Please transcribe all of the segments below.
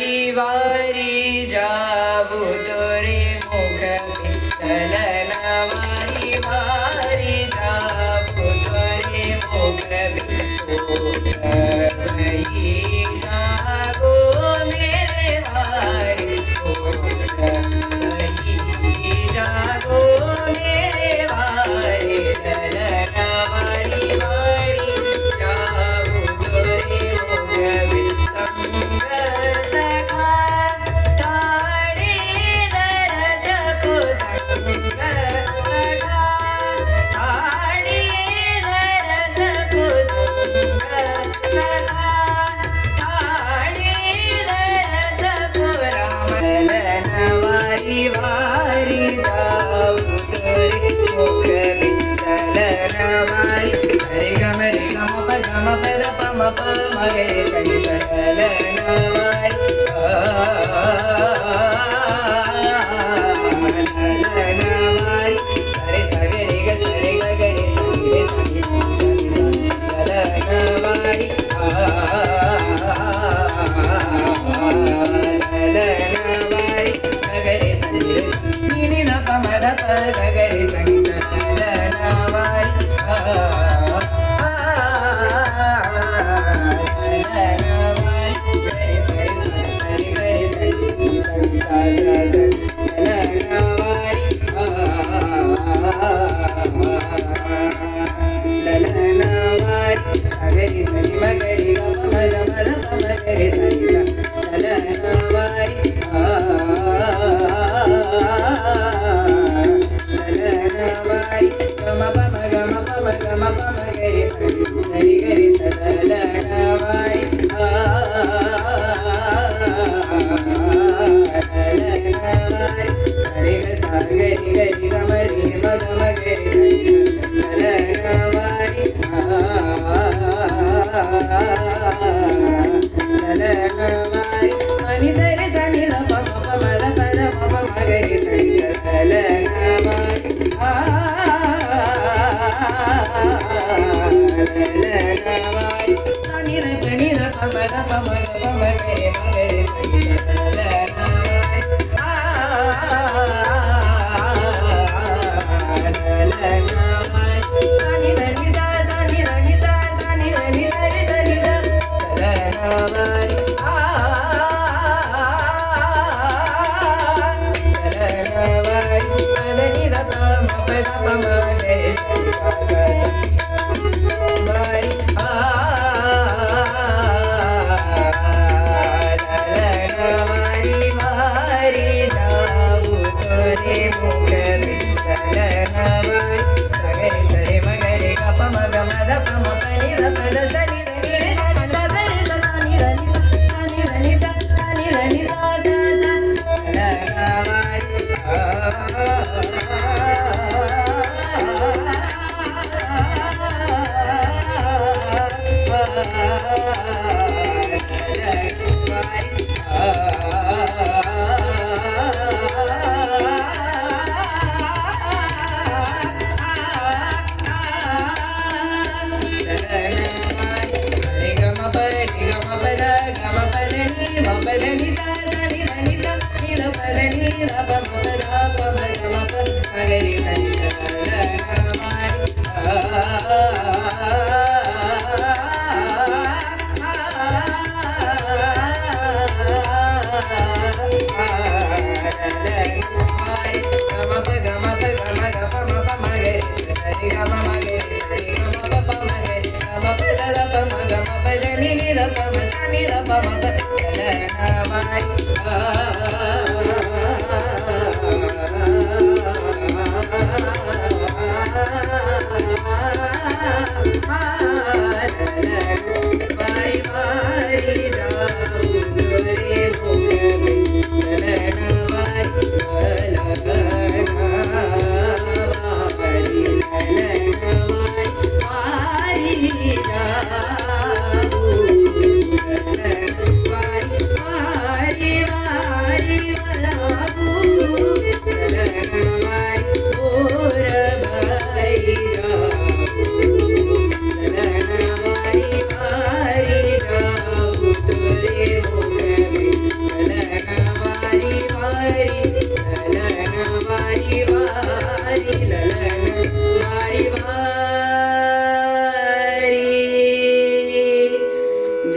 वारी वारी जाऊ तोरे मुख विठ्ठलन वारी वारी जाऊ तोरे मुख विठ्ठल भई जागो मेरे वारी भई जागो मेरे वारी दलन वारी वारी जाऊ तोरे मुख विठ्ठल सखा ठाणे दरस को संग सखा ठाणे दरस को संग सखा ठाणे दरस को राम दलन वारी वारी जाऊ तोरे मुख विठ्ठलन वारी हरे गम प गम प द प म प म गे सा नि सा दलन वारी दलन वारी सरे सा गे रे ग सरे ग ग रे सा नि रे सा नि सा नि सा दलन वारी दलन वारी ग ग रे सा नि रे सा नि नि द प म द प ग ग रे सा नि सा दलन वारी सगरी सरी मगरी ग म ग म द प म ग रे सा नि सा दलन वारी दलन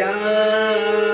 जा